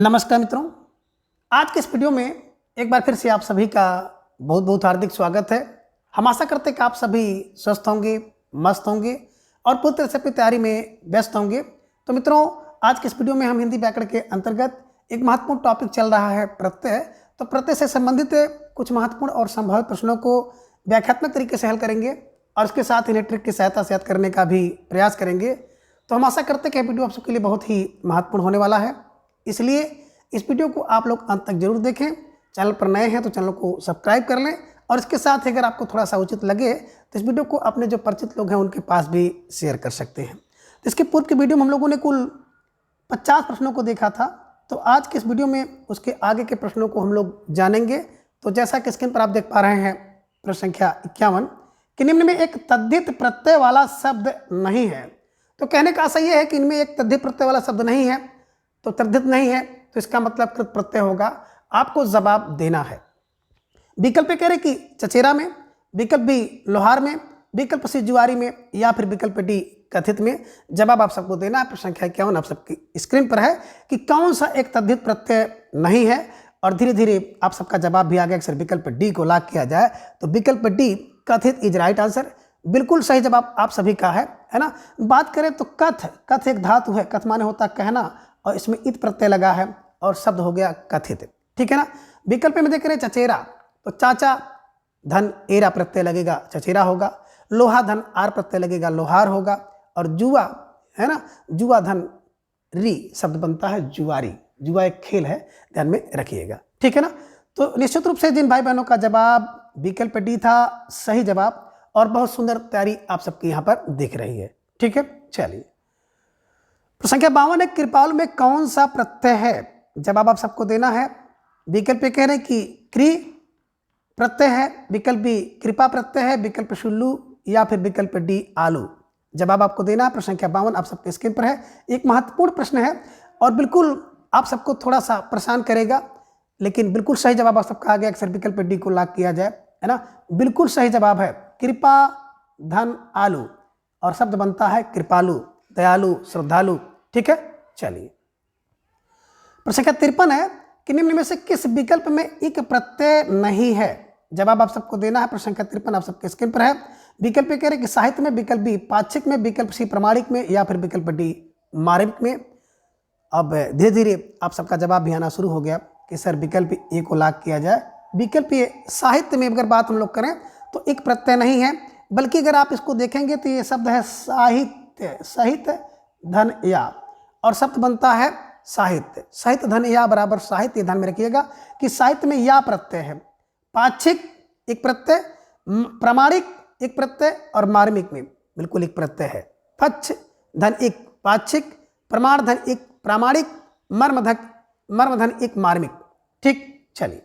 नमस्कार मित्रों, आज के इस वीडियो में एक बार फिर से आप सभी का बहुत बहुत हार्दिक स्वागत है। हम आशा करते हैं कि आप सभी स्वस्थ होंगे, मस्त होंगे और पूरी तरह से अपनी तैयारी में व्यस्त होंगे। तो मित्रों, आज के इस वीडियो में हम हिंदी व्याकरण के अंतर्गत एक महत्वपूर्ण टॉपिक चल रहा है प्रत्यय। तो प्रत्यय से संबंधित कुछ महत्वपूर्ण और संभावित प्रश्नों को व्याख्यात्मक तरीके से हल करेंगे और इसके साथ इन्हें ट्रिक की सहायता से याद करने का भी प्रयास करेंगे। तो हम आशा करते हैं कि यह वीडियो आप सबके लिए बहुत ही महत्वपूर्ण होने वाला है, इसलिए इस वीडियो को आप लोग अंत तक जरूर देखें। चैनल पर नए हैं तो चैनल को सब्सक्राइब कर लें और इसके साथ अगर आपको थोड़ा सा उचित लगे तो इस वीडियो को अपने जो परिचित लोग हैं उनके पास भी शेयर कर सकते हैं। तो इसके पूर्व की वीडियो में हम लोगों ने कुल 50 प्रश्नों को देखा था, तो आज के इस वीडियो में उसके आगे के प्रश्नों को हम लोग जानेंगे। तो जैसा कि स्क्रीन पर आप देख पा रहे हैं प्रश्न संख्या 51 कि निम्न में एक तद्धित प्रत्यय वाला शब्द नहीं है। तो कहने का आशा यह है कि इनमें एक तद्धित प्रत्यय वाला शब्द नहीं है, तो तद्धित नहीं है तो इसका मतलब कृत प्रत्यय होगा। आपको जवाब देना है। विकल्प कह रहे कि चचेरा में, विकल्प बी लोहार में, विकल्प सी जुआरी में या फिर विकल्प डी कथित में। जवाब आप सबको देना है। प्रश्न संख्या 51 आप सबकी स्क्रीन पर है कि कौन सा एक तद्धित प्रत्यय नहीं है, और धीरे धीरे आप सबका जवाब भी आ गया। अक्सर विकल्प डी को लॉक किया जाए तो विकल्प डी कथित इज राइट आंसर, बिल्कुल सही जवाब आप सभी का है ना। बात करें तो कथ एक धातु है, कथ माने होता कहना और इसमें इत प्रत्यय लगा है और शब्द हो गया कथित, ठीक है ना। विकल्प में देख रहे चचेरा तो चाचा धन एरा प्रत्यय लगेगा, चचेरा होगा। लोहा धन आर प्रत्यय लगेगा, लोहार होगा। और जुआ है ना, जुआ धन री शब्द बनता है जुआरी। जुआ एक खेल है, ध्यान में रखिएगा, ठीक है ना। तो निश्चित रूप से जिन भाई बहनों का जवाब विकल्प डी था सही जवाब, और बहुत सुंदर तैयारी आप सबकी यहाँ पर दिख रही है, ठीक है। चलिए, प्रश्न संख्या 52 है कृपालु में कौन सा प्रत्यय है। जवाब आप सबको देना है। विकल्प कह रहे हैं कि क्री प्रत्यय है, विकल्प बी कृपा प्रत्यय है, विकल्प शुल्लू या फिर विकल्प डी आलू। जवाब आपको देना है। प्रश्न संख्या 52 आप सबके स्क्रीन पर है। एक महत्वपूर्ण प्रश्न है और बिल्कुल आप सबको थोड़ा सा परेशान करेगा, लेकिन बिल्कुल सही जवाब आप सबका आ गया। अक्सर विकल्प डी को लॉक किया जाए, है ना। बिल्कुल सही जवाब है कृपा धन आलू, और शब्द बनता है कृपालु, दयालु, श्रद्धालु, ठीक है। चलिए, प्रश्न संख्या 53 है कि निम्न में से किस विकल्प में इक प्रत्यय नहीं है। जवाब आप सबको देना है। प्रश्न संख्या 53 आप सबके स्क्रीन पर है। विकल्प कह रहे कि साहित्य में, विकल्प बी पाक्षिक में, विकल्प सी प्रमाणिक में या फिर विकल्प डी मार्मिक में। अब धीरे धीरे आप सबका जवाब भी आना शुरू हो गया कि सर विकल्प ए को लॉक किया जाए। विकल्प ए साहित्य में अगर बात हम लोग करें तो एक प्रत्यय नहीं है, बल्कि अगर आप इसको देखेंगे तो ये शब्द है साहित्य, साहित्य धन या, और शब्द बनता है साहित्य। साहित्य धन या बराबर साहित्य, ध्यान में रखिएगा कि साहित्य में या प्रत्यय है, पाक्षिक एक प्रत्यय, प्रमाणिक एक प्रत्यय और मार्मिक में बिल्कुल एक प्रत्यय है। पक्ष धन एक पाक्षिक, प्रमाण धन एक प्रामाणिक, मर्म धन एक मार्मिक, ठीक। चलिए,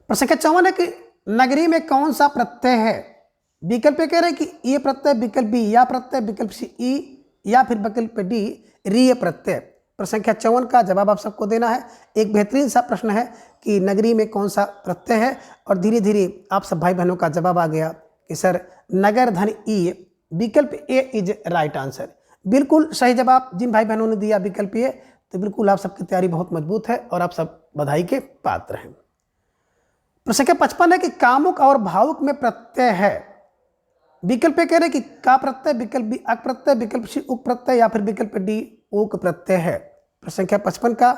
प्रश्न संख्या 54 है कि नगरी में कौन सा प्रत्यय है। विकल्प कह रहे कि ये प्रत्यय, विकल्प बी या प्रत्यय, विकल्प सी ई या फिर विकल्प डी रीय प्रत्यय। प्रश्न संख्या 54 का जवाब आप सबको देना है। एक बेहतरीन सा प्रश्न है कि नगरी में कौन सा प्रत्यय है, और धीरे धीरे आप सब भाई बहनों का जवाब आ गया कि सर नगर धन ई, विकल्प ए इज राइट आंसर। बिल्कुल सही जवाब जिन भाई बहनों ने दिया विकल्प ए, तो बिल्कुल आप सबकी तैयारी बहुत मजबूत है और आप सब बधाई के पात्र हैं। प्रश्न संख्या 55 है कि कामुक और भावुक में प्रत्यय है। विकल्प कह रहे कि का प्रत्यय, विकल्प बी अक प्रत्यय, विकल्प सी उक प्रत्यय या फिर विकल्प डी ओक प्रत्यय है। प्रश्न संख्या 55 का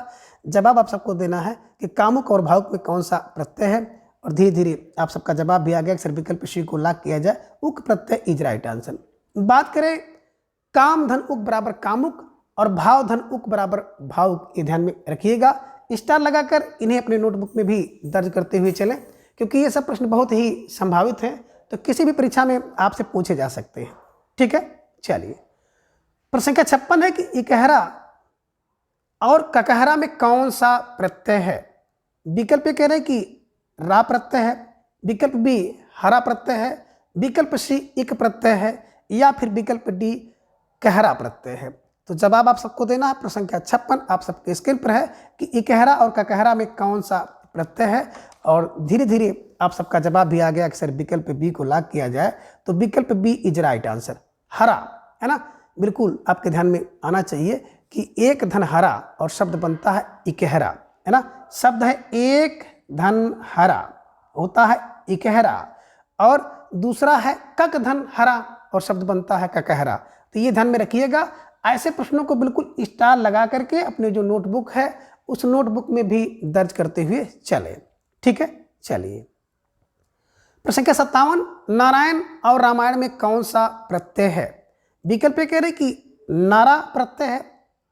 जवाब आप सबको देना है कि कामुक और भावुक में कौन सा प्रत्यय है, और धीरे धीरे आप सबका जवाब भी आ गया। अक्सर विकल्प सी को लॉक किया जाए, उक प्रत्यय इज राइट आंसर। बात करें काम धन उक बराबर कामुक और भाव धन उक बराबर भावुक, ये ध्यान में रखिएगा। स्टार लगाकर इन्हें अपने नोटबुक में भी दर्ज करते हुए चलें, क्योंकि ये सब प्रश्न बहुत ही संभावित हैं, तो किसी भी परीक्षा में आपसे पूछे जा सकते हैं, ठीक है। चलिए, प्रश्न संख्या 56 है कि इकहरा और ककहरा में कौन सा प्रत्यय है। विकल्प कह रहे हैं कि रा प्रत्यय है, विकल्प बी हरा प्रत्यय है, विकल्प सी इक प्रत्यय है या फिर विकल्प डी कहरा प्रत्यय है। तो जवाब आप सबको देना है। प्रश्न संख्या 56 आप सबके स्क्रीन पर है कि इकहरा और ककहरा में कौन सा प्रत्यय है, और धीरे धीरे आप सबका जवाब भी आ गया। अक्सर विकल्प बी को लॉक किया जाए तो विकल्प बी इज राइट आंसर, हरा, है ना। बिल्कुल आपके ध्यान में आना चाहिए कि एक धन हरा और शब्द बनता है इकहरा, है ना। शब्द है एक धन हरा होता है इकहरा, और दूसरा है कक धन हरा और शब्द बनता है ककहरा। तो ये ध्यान में रखिएगा। ऐसे प्रश्नों को बिल्कुल स्टार लगा करके अपने जो नोटबुक है उस नोटबुक में भी दर्ज करते हुए चले। ठीक है, चलिए प्रश्न संख्या 57, नारायण और रामायण में कौन सा प्रत्यय है? विकल्प ए कह रहे कि नारा प्रत्यय है,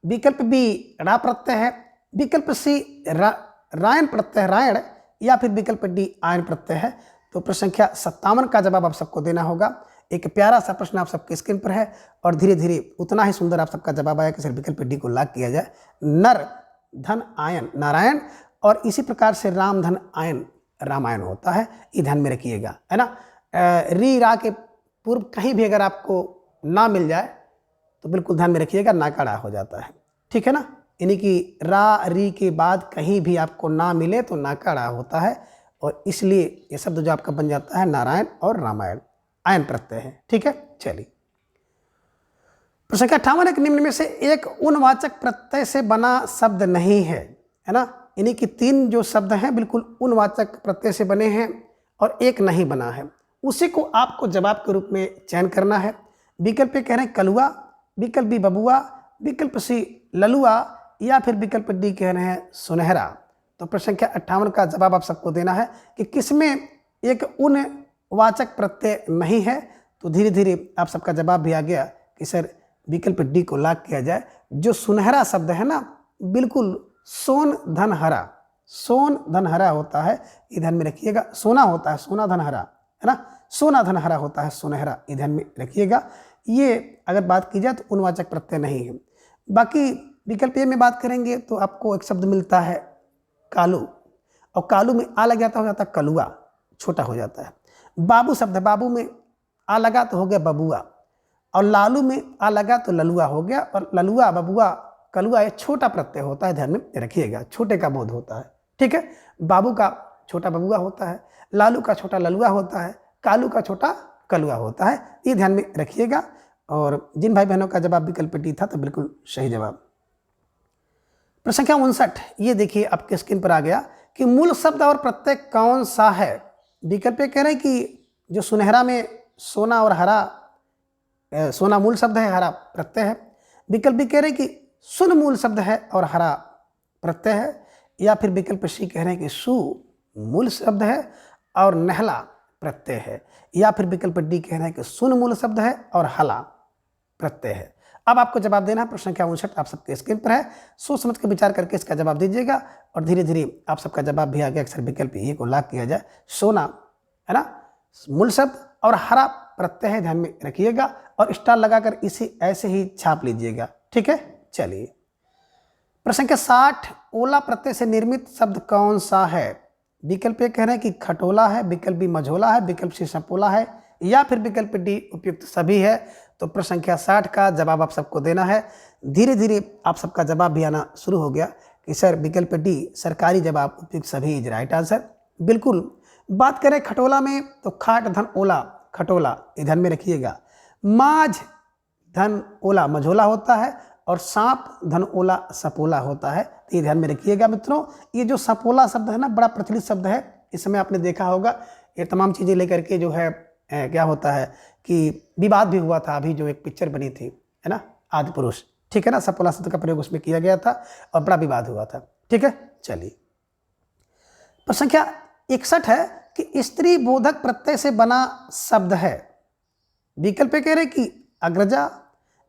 विकल्प बी रा प्रत्यय है, विकल्प सी रायण प्रत्यय रायण, या फिर विकल्प डी आयन प्रत्यय है। तो प्रश्न संख्या 57 का जवाब आप सबको देना होगा। एक प्यारा सा प्रश्न आप सबके स्क्रीन पर है और धीरे धीरे उतना ही सुंदर आप सबका जवाब आया कि सिर्फ विकल्प डी को लॉक किया जाए। नर धन आयन नारायण और इसी प्रकार से राम धन आयन रामायण होता है, ये ध्यान में रखिएगा, है ना। री रा के पूर्व कहीं भी अगर आपको ना मिल जाए तो बिल्कुल ध्यान में रखिएगा, नाकाड़ा हो जाता है। ठीक है ना, यानी कि रा री के बाद कहीं भी आपको ना मिले तो नाकाड़ा होता है, और इसलिए ये शब्द जो आपका बन जाता है नारायण और रामायण, आयन प्रत्यय है। ठीक है, चलिए प्रश्न संख्या 58, एक निम्न में से एक उनवाचक प्रत्यय से बना शब्द नहीं है, है ना। यानी कि 3 जो शब्द हैं बिल्कुल उनवाचक प्रत्यय से बने हैं और एक नहीं बना है, उसी को आपको जवाब के रूप में चयन करना है। विकल्प कह रहे हैं कलुआ, विकल्प बी बबुआ, विकल्प सी ललुआ, या फिर विकल्प डी कह रहे हैं सुनहरा। तो प्रश्न संख्या 58 का जवाब आप सबको देना है कि किसमें एक उनवाचक प्रत्यय नहीं है। तो धीरे धीरे आप सबका जवाब भी आ गया कि सर विकल्प डी को लॉक किया जाए। जो सुनहरा शब्द है ना, बिल्कुल सोन धन हरा, सोन धन हरा होता है, ये ध्यान में रखिएगा। सोना होता है सोना धन हरा, है ना, सोना धन हरा होता है सुनहरा, ये ध्यान में रखिएगा। ये अगर बात की जाए तो उनवाचक प्रत्यय नहीं है। बाकी विकल्प ए में बात करेंगे तो आपको एक शब्द मिलता है कालू, और कालू में आ लग जाता हो जाता है कलुआ, छोटा हो जाता है। बाबू शब्द है, बाबू में आ लगा तो हो गया बबुआ, और लालू में आ लगा तो ललुआ हो गया, और ललुआ बबुआ कलुआ ये छोटा प्रत्यय होता है, ध्यान में रखिएगा, छोटे का बोध होता है। ठीक है, बाबू का छोटा बबुआ होता है, लालू का छोटा ललुआ होता है, कालू का छोटा कलुआ होता है, ये ध्यान में रखिएगा। और जिन भाई बहनों का जवाब विकल्प डी था तो बिल्कुल सही जवाब। प्रश्न संख्या 59, ये देखिए आपके स्क्रीन पर आ गया कि मूल शब्द और प्रत्यय कौन सा है? विकल्प कह रहे हैं कि जो सुनहरा में सोना और हरा, सोना मूल शब्द है, हरा प्रत्यय है। विकल्प भी कह रहे हैं कि सुन मूल शब्द है और हरा प्रत्यय है, या फिर विकल्प सी कह रहे हैं कि सु मूल शब्द है और नहला प्रत्यय है, या फिर विकल्प डी कह रहे हैं कि सुन मूल शब्द है और हला प्रत्यय है। अब आपको जवाब देना है। प्रश्न संख्या 59 आप सबके स्क्रीन पर है, सोच समझ के विचार करके इसका जवाब दीजिएगा, और धीरे धीरे आप सबका जवाब भी आ गया। अक्सर विकल्प ए को लॉक किया जाए। सोना, है ना, मूल शब्द और हरा प्रत्यय है, ध्यान में रखिएगा, और स्टार लगाकर इसे ऐसे ही छाप लीजिएगा। ठीक है, चलिए प्रश्न संख्या 60, ओला प्रत्यय से निर्मित शब्द कौन सा है? विकल्प ए कह रहे हैं कि खटोला है, विकल्प बी मझोला है, विकल्प सी सपोला है, या फिर विकल्प डी उपयुक्त सभी है। तो प्रश्न संख्या 60 का जवाब आप सबको देना है। धीरे धीरे आप सबका जवाब भी आना शुरू हो गया कि सर विकल्प डी सरकारी जवाब उपयुक्त सभी इज राइट आंसर। बिल्कुल। बात करें खटोला में तो खाट धन ओला खटोला, ये ध्यान में रखिएगा। माझ धन ओला मझोला होता है, और सांप धन ओला सपोला होता है, तो ये ध्यान में रखिएगा मित्रों। ये जो सपोला शब्द है ना, बड़ा प्रचलित शब्द है, इस समय आपने देखा होगा। ये तमाम चीज़ें लेकर के जो है क्या होता है कि विवाद भी हुआ था। अभी जो एक पिक्चर बनी थी, है ना, आदि पुरुष, ठीक है ना, सपोला शब्द का प्रयोग उसमें किया गया था और बड़ा विवाद हुआ था। ठीक है, चलिए प्रश्न संख्या 61 है कि स्त्री बोधक प्रत्यय से बना शब्द है। विकल्प कह रहे कि अग्रजा,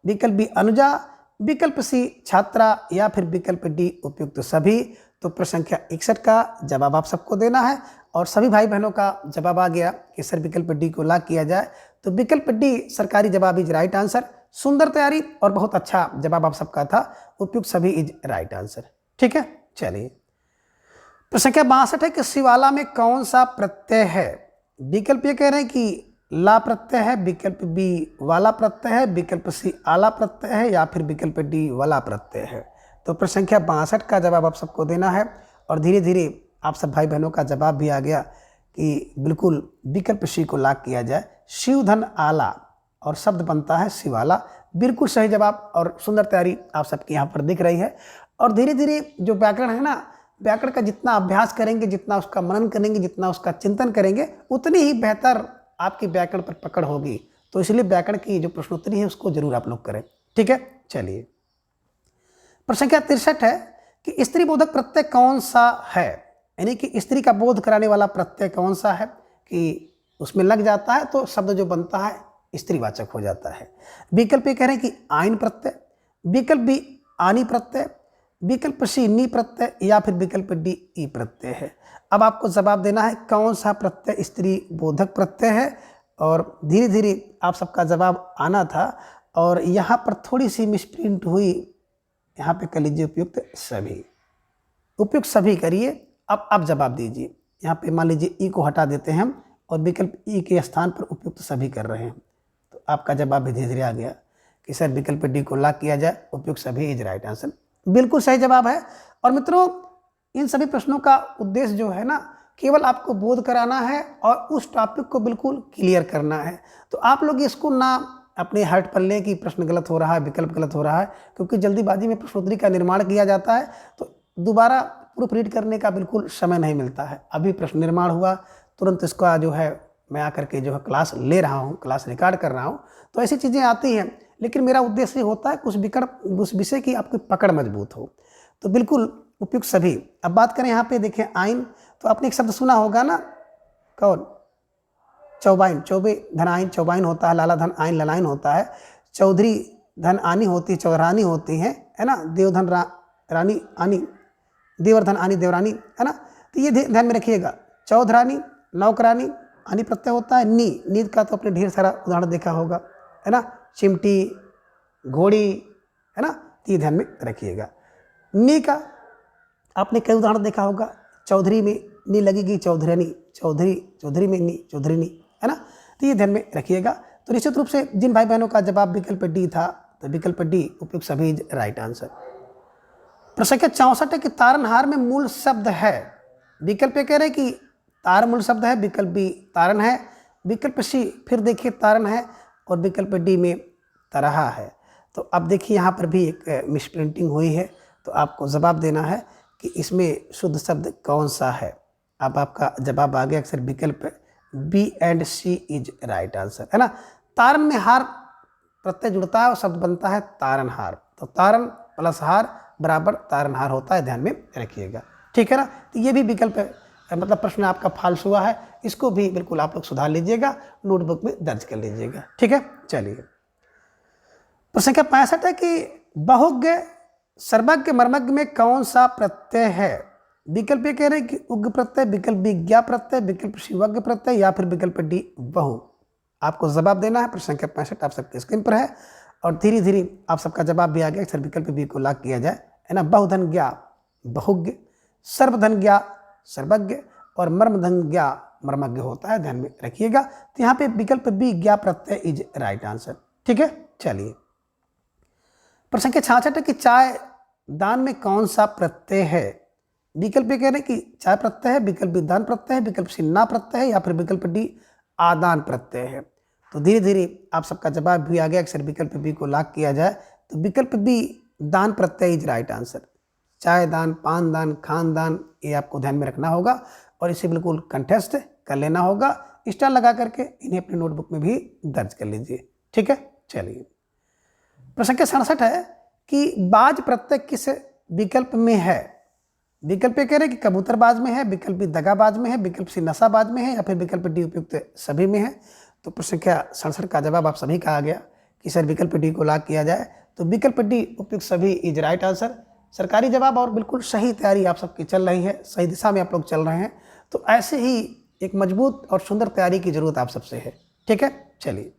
विकल्प बी अनुजा, विकल्प सी छात्रा, या फिर विकल्प डी उपयुक्त सभी। तो प्रश्न संख्या 61 का जवाब आप सबको देना है, और सभी भाई बहनों का जवाब आ गया कि सर विकल्प डी को लॉक किया जाए। तो विकल्प डी सरकारी जवाब इज राइट आंसर। सुंदर तैयारी और बहुत अच्छा जवाब आप सबका था, उपयुक्त सभी इज राइट आंसर। ठीक है, चलिए प्रश्न संख्या 62 है कि शिवाला में कौन सा प्रत्यय है? विकल्प ये कह रहे हैं कि ला प्रत्यय है, विकल्प बी वाला प्रत्यय है, विकल्प सी आला प्रत्यय है, या फिर विकल्प डी वाला प्रत्यय है। तो प्रश्न संख्या 62 का जवाब आप सबको देना है, और धीरे धीरे आप सब भाई बहनों का जवाब भी आ गया कि बिल्कुल विकल्प सी को लॉक किया जाए। शिव धन आला, और शब्द बनता है शिवाला। बिल्कुल सही जवाब और सुंदर तैयारी आप सबकी यहाँ पर दिख रही है। और धीरे धीरे जो व्याकरण है ना, व्याकरण का जितना अभ्यास करेंगे, जितना उसका मनन करेंगे, जितना उसका चिंतन करेंगे, उतनी ही बेहतर आपकी व्याकरण पर पकड़ होगी। तो इसलिए व्याकरण की जो प्रश्नोत्तरी है उसको जरूर आप लोग करें। ठीक है, चलिए। प्रश्न संख्या 63 है कि स्त्री बोधक प्रत्यय कौन सा है, यानी कि स्त्री का बोध कराने वाला प्रत्यय कौन सा है कि उसमें लग जाता है तो शब्द जो बनता है स्त्रीवाचक हो जाता है। विकल्प ए कह रहे हैं कि आइन प्रत्यय, विकल्प बी आनी प्रत्यय, विकल्प सी नी प्रत्यय या फिर विकल्प डी ई प्रत्यय है। अब आपको जवाब देना है कौन सा प्रत्यय स्त्री बोधक प्रत्यय है, और धीरे धीरे आप सबका जवाब आना था। और यहाँ पर थोड़ी सी मिसप्रिंट हुई, यहाँ पे कर लीजिए उपयुक्त सभी, उपयुक्त सभी करिए। अब आप जवाब दीजिए। यहाँ पे मान लीजिए ई को हटा देते हैं हम और विकल्प ई के स्थान पर उपयुक्त सभी कर रहे हैं, तो आपका जवाब भी धीरे धीरे आ गया कि सर विकल्प डी को लॉक किया जाए, उपयुक्त सभी इज राइट आंसर। बिल्कुल सही जवाब है। और मित्रों, इन सभी प्रश्नों का उद्देश्य जो है ना, केवल आपको बोध कराना है और उस टॉपिक को बिल्कुल क्लियर करना है। तो आप लोग इसको ना अपने हर्ट पर ले कि प्रश्न गलत हो रहा है, विकल्प गलत हो रहा है, क्योंकि जल्दीबाजी में प्रश्नोत्तरी का निर्माण किया जाता है तो दोबारा प्रूफ रीड करने का बिल्कुल समय नहीं मिलता है। अभी प्रश्न निर्माण हुआ, तुरंत इसका जो है मैं आकर के जो है क्लास ले रहा हूँ, क्लास रिकॉर्ड कर रहा हूँ, तो ऐसी चीज़ें आती हैं। लेकिन मेरा उद्देश्य होता है उस विषय की आपकी पकड़ मजबूत हो। तो बिल्कुल उपयुक्त सभी। अब बात करें यहाँ पे देखें आइन, तो आपने एक शब्द सुना होगा ना, कौन, चौबाइन, चौबे धन आइन चौबाइन होता है, लाला धन आइन ललाइन होता है, चौधरी धन आनी होती है, चौधरानी होती है ना, देवधन रानी आनी, देवरधन आनी देवरानी, है ना। तो ये ध्यान में रखिएगा, चौधरानी, नौकरानी, आनी प्रत्यय होता है। नींद का तो आपने ढेर सारा उदाहरण देखा होगा, है ना, चिमटी, घोड़ी, है ना, तो ये ध्यान में रखिएगा। नी का आपने कई उदाहरण देखा होगा, चौधरी में नी लगेगी, चौधरानी, चौधरी, चौधरी में नी, चौधरीनी, है ना, तो ये ध्यान में रखिएगा। तो निश्चित रूप से जिन भाई बहनों का जवाब विकल्प डी था, तो विकल्प डी उपयुक्त सभी राइट आंसर। प्रश्न संख्या 64 है कि तारनहार में मूल शब्द है। विकल्प कह रहे हैं कि तार मूल शब्द है, विकल्प बी तारन है, विकल्प सी फिर देखिए तारन है, और विकल्प डी में तरहा है। तो अब देखिए यहाँ पर भी एक मिसप्रिंटिंग हुई है, तो आपको जवाब देना है कि इसमें शुद्ध शब्द कौन सा है। अब आपका जवाब आ गया, अक्सर विकल्प B and C is right answer, है ना। तारन में हार प्रत्यय जुड़ता है और शब्द बनता है तारनहार, तो तारन प्लस हार बराबर तारनहार होता है, ध्यान में रखिएगा। ठीक है ना। तो ये भी विकल्प मतलब प्रश्न आपका फाल्स हुआ है, इसको भी बिल्कुल आप लोग सुधार लीजिएगा, नोटबुक में दर्ज कर लीजिएगा। ठीक है, चलिए। प्रश्न संख्या 65 है कि बहुज्ञ सर्वज्ञ मर्मज्ञ में कौन सा प्रत्यय है। विकल्प ये कह रहे हैं कि उग्र प्रत्यय, विकल्प बी ज्ञा प्रत्यय, विकल्प शिवज्ञ प्रत्यय या फिर विकल्प डी बहु। आपको जवाब देना है। प्रश्न संख्या 65 आप सबके स्क्रीन पर है और धीरे धीरे आप सबका जवाब भी आ गया। सर विकल्प बी को लॉक किया जाए, है ना। बहुधन ज्ञा बहुज्ञ, सर्वधन ज्ञा सर्वज्ञ और मर्मधन ज्ञा मर्मज्ञ होता है, ध्यान में रखिएगा। तो यहाँ पे विकल्प बी ज्ञा प्रत्यय इज राइट आंसर। ठीक है, चलिए। प्रश्न संख्या 66 है कि चाय दान में कौन सा प्रत्यय है। विकल्प कह रहे हैं कि चाय प्रत्यय है, विकल्प बी दान प्रत्यय है, विकल्प सी ना प्रत्यय है या फिर विकल्प डी आदान प्रत्यय है। तो धीरे धीरे आप सबका जवाब भी आ गया। अक्सर विकल्प बी को लॉक किया जाए तो विकल्प बी दान प्रत्यय इज राइट आंसर। चाय दान, पान दान, खान दान, ये आपको ध्यान में रखना होगा और इसे बिल्कुल कंटेस्ट कर लेना होगा। स्टार लगा करके इन्हें अपने नोटबुक में भी दर्ज कर लीजिए। ठीक है, चलिए। प्रश्न संख्या 67 है कि बाज प्रत्यय किस विकल्प में है। विकल्प कह रहे हैं कि कबूतरबाज में है, विकल्प बी दगाबाज में है, विकल्प सी नशाबाज में है या फिर विकल्प डी उपयुक्त सभी में है। तो प्रश्न संख्या 67 का जवाब आप सभी का आ गया कि सर विकल्प डी को लॉक किया जाए, तो विकल्प डी उपयुक्त सभी इज राइट आंसर। सरकारी जवाब और बिल्कुल सही तैयारी आप सबकी चल रही है, सही दिशा में आप लोग चल रहे हैं। तो ऐसे ही एक मजबूत और सुंदर तैयारी की जरूरत आप सबसे है। ठीक है, चलिए।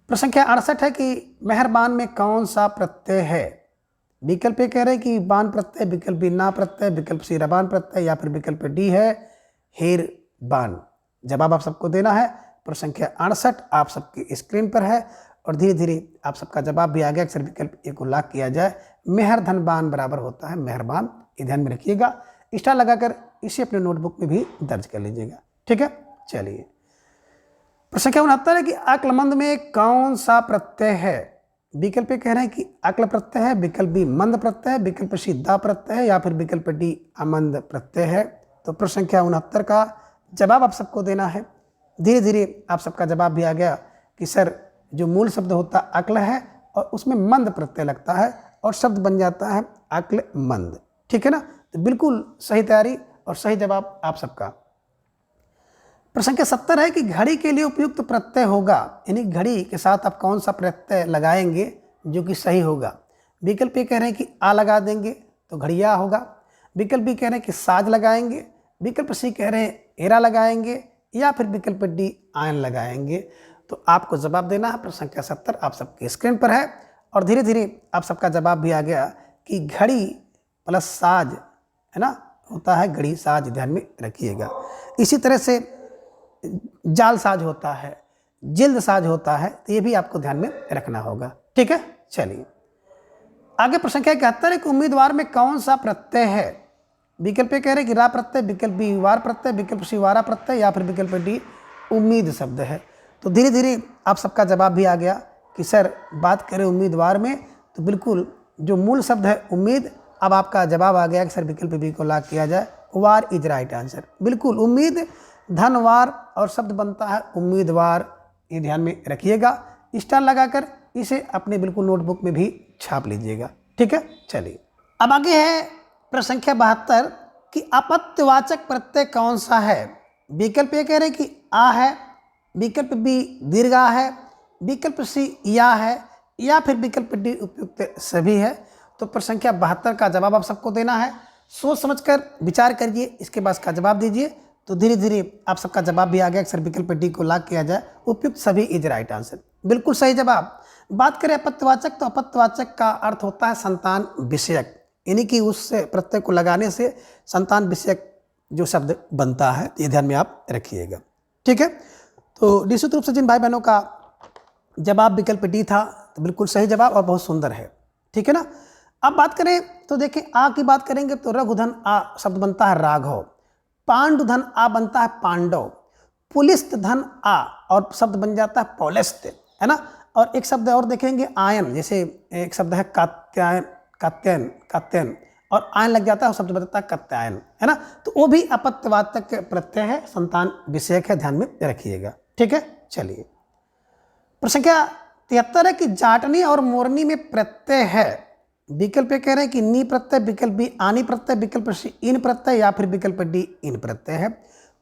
प्रश्न संख्या 68 है कि मेहरबान में कौन सा प्रत्यय है। विकल्प कह रहे हैं कि बान प्रत्यय, विकल्प बी ना प्रत्यय, विकल्प सी रबान प्रत्यय या फिर विकल्प डी है हेर बान। जवाब आप सबको देना है। प्रश्न संख्या 68 आप सबकी स्क्रीन पर है और धीरे धीरे आप सबका जवाब भी आ गया। अक्सर विकल्प ए को लॉक किया जाए, मेहर धन बान बराबर होता है मेहरबान। ये ध्यान में रखिएगा। स्टार लगाकर इसे अपने नोटबुक में भी दर्ज कर लीजिएगा। ठीक है, चलिए। प्रश्न संख्या 69 है कि अक्लमंद में कौन सा प्रत्यय है। विकल्प कह रहे हैं कि अक्ल प्रत्यय है, विकल्प बी मंद प्रत्यय है, विकल्प सी दा प्रत्यय है या फिर विकल्प डी अमंद प्रत्यय है। तो प्रश्न संख्या 69 का जवाब आप सबको देना है। धीरे धीरे आप सबका जवाब भी आ गया कि सर जो मूल शब्द होता है अक्ल है और उसमें मंद प्रत्यय लगता है और शब्द बन जाता है अक्ल मंद। ठीक है ना, तो बिल्कुल सही तैयारी और सही जवाब आप सबका। प्रश्न संख्या 70 है कि घड़ी के लिए उपयुक्त प्रत्यय होगा, यानी घड़ी के साथ आप कौन सा प्रत्यय लगाएंगे जो कि सही होगा। विकल्प ए कह रहे हैं कि आ लगा देंगे तो घड़िया होगा, विकल्प बी कह रहे हैं कि साज लगाएंगे, विकल्प सी कह रहे हैं एरा लगाएंगे या फिर विकल्प डी आयन लगाएंगे। तो आपको जवाब देना है। प्रश्न संख्या 70 आप सबके स्क्रीन पर है और धीरे धीरे आप सबका जवाब भी आ गया कि घड़ी प्लस साज है ना होता है घड़ी साज, ध्यान में रखिएगा। इसी तरह से जाल साज होता है, जिल्द साज होता है, तो ये भी आपको ध्यान में रखना होगा। ठीक है, चलिए आगे। प्रश्न संख्या 71 है कि उम्मीदवार में कौन सा प्रत्यय है। विकल्प कह रहे हैं कि रा प्रत्यय, विकल्प बी वार प्रत्यय, विकल्प सी वारा प्रत्यय या फिर विकल्प डी उम्मीद शब्द है। तो धीरे धीरे आप सबका जवाब भी आ गया कि सर बात करें उम्मीदवार में तो बिल्कुल जो मूल शब्द है उम्मीद। अब आपका जवाब आ गया कि सर विकल्प बी को लॉक किया जाए, वार इज राइट आंसर। बिल्कुल उम्मीद धनवार और शब्द बनता है उम्मीदवार, ये ध्यान में रखिएगा। स्टार लगाकर इसे अपने बिल्कुल नोटबुक में भी छाप लीजिएगा। ठीक है, चलिए अब आगे है प्रश्न संख्या 72 कि अपत्यवाचक प्रत्यय कौन सा है। विकल्प ए कह रहे हैं कि आ है, विकल्प बी दीर्घा है, विकल्प सी या है या फिर विकल्प डी उपयुक्त सभी है। तो प्रश्न संख्या 72 का जवाब आप सबको देना है। सोच समझकर विचार करिए, इसके बाद का जवाब दीजिए। तो धीरे धीरे आप सबका जवाब भी आ गया कि सर विकल्प डी को लॉक किया जाए, उपयुक्त सभी इज राइट आंसर। बिल्कुल सही जवाब। बात करें अपत्यवाचक, तो अपत्यवाचक का अर्थ होता है संतान विषयक, यानी कि उस प्रत्यय को लगाने से संतान विषयक जो शब्द बनता है, ये ध्यान में आप रखिएगा। ठीक है, तो निश्चित रूप से जिन भाई बहनों का जवाब विकल्प डी था तो बिल्कुल सही जवाब और बहुत सुंदर है। ठीक है ना। अब बात करें तो देखें आ की बात करेंगे तो रघुधन आ शब्द बनता है राघव, पांडुधन आ बनता है पांडव, पुलिस्त धन आ और शब्द बन जाता है पौलस्त, है ना। और एक शब्द और देखेंगे आयन, जैसे एक शब्द है कात्यायन, कात्ययन कात्ययन और आयन लग जाता है और शब्द बनता है कात्यायन, है ना। तो वो भी अपत्यवाचक प्रत्यय है, संतान विषयक है, ध्यान में रखिएगा। ठीक है, चलिए प्रश्न संख्या 73 है कि जाटनी और मोरनी में प्रत्यय है। विकल्प कह रहे हैं कि नी प्रत्यय, विकल्प बी आनी प्रत्यय, विकल्प सी इन प्रत्यय या फिर विकल्प डी इन प्रत्यय है।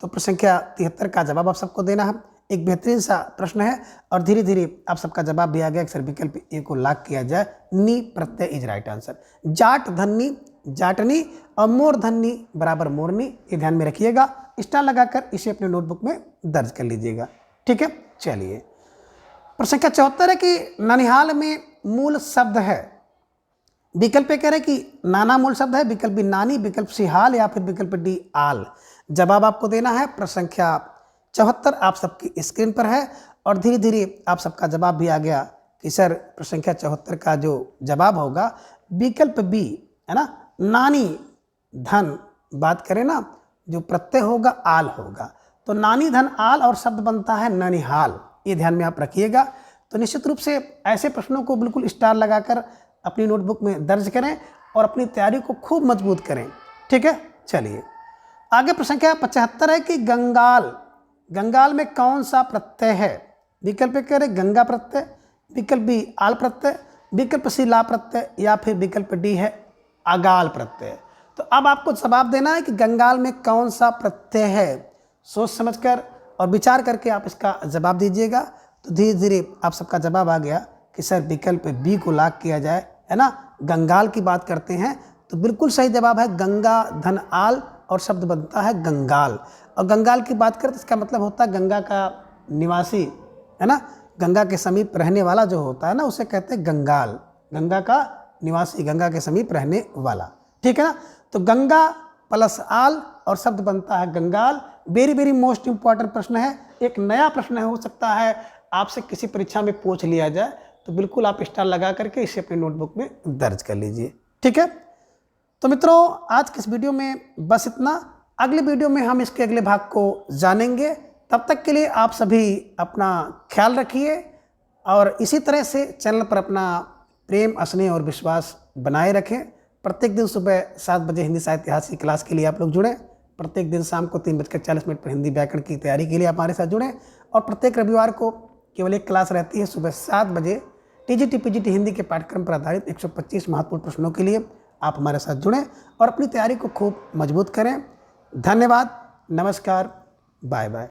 तो प्रश्न संख्या 73 का जवाब आप सबको देना है। एक बेहतरीन सा प्रश्न है और धीरे धीरे आप सबका जवाब भी आ गया कि सर विकल्प ए को लॉक किया जाए, नी प्रत्यय इज राइट आंसर। जाट धन्नी जाटनी और मोर धन्नी बराबर मोरनी, ये ध्यान में रखिएगा। स्टार लगाकर इसे अपने नोटबुक में दर्ज कर लीजिएगा। ठीक है, चलिए प्रश्न संख्या 74 है कि ननिहाल में मूल शब्द है। विकल्प कह रहे हैं कि नाना मूल शब्द है, विकल्प बी नानी, विकल्प सी हाल या फिर विकल्प डी आल। जवाब आपको देना है। प्रश्न संख्या 74 आप सबकी स्क्रीन पर है और धीरे धीरे आप सबका जवाब भी आ गया कि सर प्रश्न संख्या 74 का जो जवाब होगा विकल्प बी, है ना, नानी धन। बात करें ना जो प्रत्यय होगा आल होगा, तो नानी धन आल और शब्द बनता है ननिहाल, ये ध्यान में आप रखिएगा। तो निश्चित रूप से ऐसे प्रश्नों को बिल्कुल स्टार लगाकर अपनी नोटबुक में दर्ज करें और अपनी तैयारी को खूब मजबूत करें। ठीक है, चलिए आगे प्रश्न संख्या 75 है कि गंगाल, गंगाल में कौन सा प्रत्यय है। विकल्प कह रहे गंगा प्रत्यय, विकल्प बी आल प्रत्यय, विकल्प सी ला प्रत्यय या फिर विकल्प डी है अगाल प्रत्यय। तो अब आपको जवाब देना है कि गंगाल में कौन सा प्रत्यय है। सोच समझकर और विचार करके आप इसका जवाब दीजिएगा। तो धीरे धीरे आप सबका जवाब आ गया कि सर विकल्प बी को लॉक किया जाए, है ना। गंगाल की बात करते हैं तो बिल्कुल सही जवाब है गंगा धन आल और शब्द बनता है गंगाल। और गंगाल की बात करें तो इसका मतलब होता है गंगा का निवासी, है ना। गंगा के समीप रहने वाला जो होता है ना उसे कहते हैं गंगाल, गंगा का निवासी, गंगा के समीप रहने वाला। ठीक है ना। तो गंगा प्लस आल और शब्द बनता है Gangal. Very very most important प्रश्न है, एक नया प्रश्न है, हो सकता है आपसे किसी परीक्षा में पूछ लिया जाए, तो बिल्कुल आप स्टार लगा करके इसे अपने नोटबुक में दर्ज कर लीजिए। ठीक है, तो मित्रों आज के इस वीडियो में बस इतना। अगले वीडियो में हम इसके अगले भाग को जानेंगे तब तक के लिए आप सभी अपना ख्याल रखिए और इसी तरह से चैनल पर अपना प्रेम, स्नेह और विश्वास बनाए रखें। प्रत्येक दिन सुबह 7 बजे हिंदी साहित्य इतिहास की क्लास के लिए आप लोग जुड़ें। प्रत्येक दिन शाम को 3:40 पर हिंदी व्याकरण की तैयारी के लिए आप हमारे साथ जुड़ें। और प्रत्येक रविवार को केवल एक क्लास रहती है सुबह 7 बजे टीजीटी पीजीटी हिंदी के पाठ्यक्रम पर आधारित 125 महत्वपूर्ण प्रश्नों के लिए आप हमारे साथ जुड़ें और अपनी तैयारी को खूब मजबूत करें। धन्यवाद, नमस्कार, बाय बाय।